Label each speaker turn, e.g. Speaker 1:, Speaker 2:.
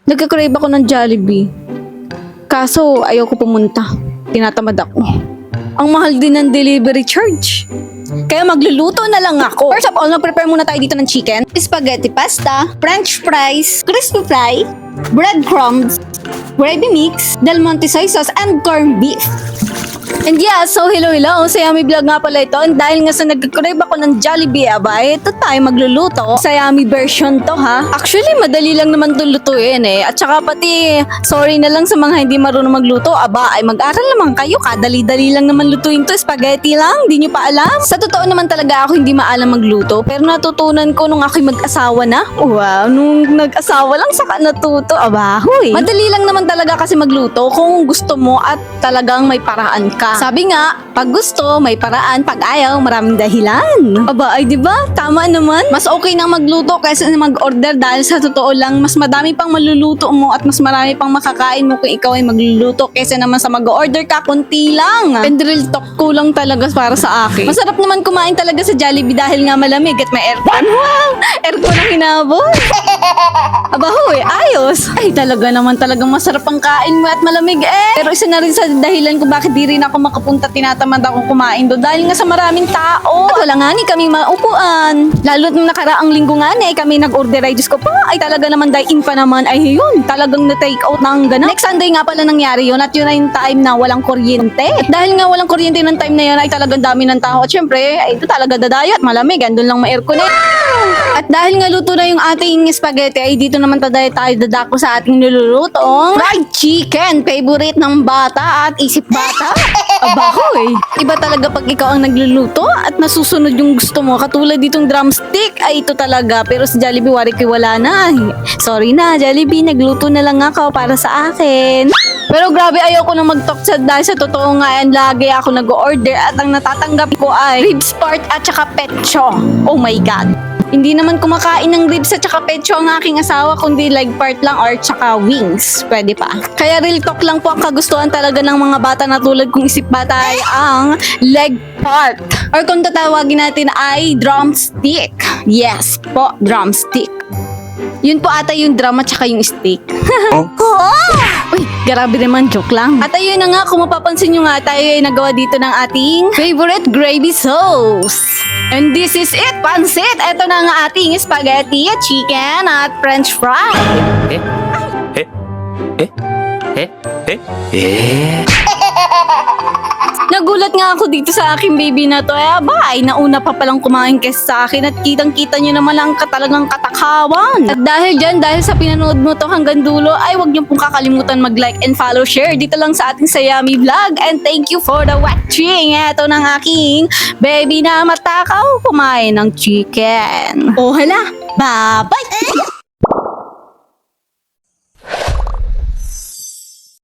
Speaker 1: Nagka-crave ako ng Jollibee. Kaso, ayoko pumunta. Tinatamad ako. Ang mahal din ng delivery charge. Kaya magluluto na lang ako. First of all, mag-prepare muna tayo dito ng chicken, spaghetti pasta, french fries, crispy fry, breadcrumbs, gravy mix, Del Monte soy sauce, and corned beef. And yeah, so hello. Sa Yummy Vlog nga pala ito. And dahil nga sa nagkakrib ako ng Jollibee, ito tayo magluluto. Sa Yummy version to ha. Actually, madali lang naman ito lutuin eh. At saka pati, sorry na lang sa mga hindi marunong magluto. Ay mag-aral naman kayo. Kadali-dali lang naman lutuin to. Spaghetti lang, di nyo pa alam. Sa totoo naman talaga ako hindi maalam magluto. Pero natutunan ko nung ako'y mag-asawa na. Wow, nung nag-asawa lang saka natuto. Huy. Madali lang naman talaga kasi magluto kung gusto mo at talagang may paraan ka. Sabi nga, pag gusto, may paraan. Pag ayaw, maraming dahilan. Ay diba? Tama naman. Mas okay nang magluto kaysa mag-order dahil sa totoo lang, mas madami pang maluluto mo at mas marami pang makakain mo kung ikaw ay magluluto kaysa naman sa mag-order ka, kunti lang. And real talk ko lang talaga para sa akin. Masarap naman kumain talaga sa Jollibee dahil nga malamig at may aircon. Wow! Aircon ang hinabol. Huy, ayos. Ay, talaga naman talagang masarap ang kain mo at malamig eh. Pero isa na rin sa dahilan kung bakit di rin ako makapunta, tinatamad akong kumain doon dahil nga sa maraming tao. At wala nga ni kami maupuan. Lalo't nung nakaraang linggo nga kami nag-order ay Diyos ko pa. Ay talaga naman dine-in pa naman ay yun. Talagang na-take out ng ganap. Next Sunday nga pala nangyari yun at yun ay yung time na walang kuryente. At dahil nga walang kuryente ng time na yun ay talagang dami ng tao. At syempre, ay ito talaga dadayo at malamig. Andun lang ma-aircon eh. At dahil nga luto na yung ating spaghetti ay dito naman tayo dadako sa ating nilulutong fried chicken. Favorite ng bata at isip bata. Huy. Iba talaga pag ikaw ang nagluluto at nasusunod yung gusto mo. Katulad ditong drumstick ay ito talaga. Pero sa Jollibee, wari ko wala na. Sorry na, Jollibee. Nagluto na lang ako para sa akin. Pero grabe, ayoko na mag-talk dahil sa totoo nga yan, lagi ako nag-order at ang natatanggap ko ay ribs part at saka pecho. Oh my God. Hindi naman kumakain ng ribs at saka pecho ang aking asawa, kundi leg part lang or saka wings. Pwede pa. Kaya real talk lang po, ang kagustuhan talaga ng mga bata na tulad kong isip bata ay ang leg part. Or kung tatawagin natin ay drumstick. Yes po, drumstick. Yun po ata yung drum at saka yung stick. Uy, grabe naman, joke lang. At ayun na nga, kung mapapansin nyo nga, tayo ay nagawa dito ng ating favorite gravy sauce. And this is it, pansit! Ito na nga ating spaghetti, chicken, at french fry. Nagulat nga ako dito sa aking baby na to. Ay nauna pa palang kumain kaysa sa akin at kitang-kita nyo naman ang talagang katakawan. At dahil dyan, dahil sa pinanood mo to hanggang dulo, ay wag nyo pong kakalimutan mag-like and follow, share dito lang sa ating Sa Yummy Vlog. And thank you for the watching. Ito ng aking baby na matakaw kumain ng chicken. Hala, bye-bye!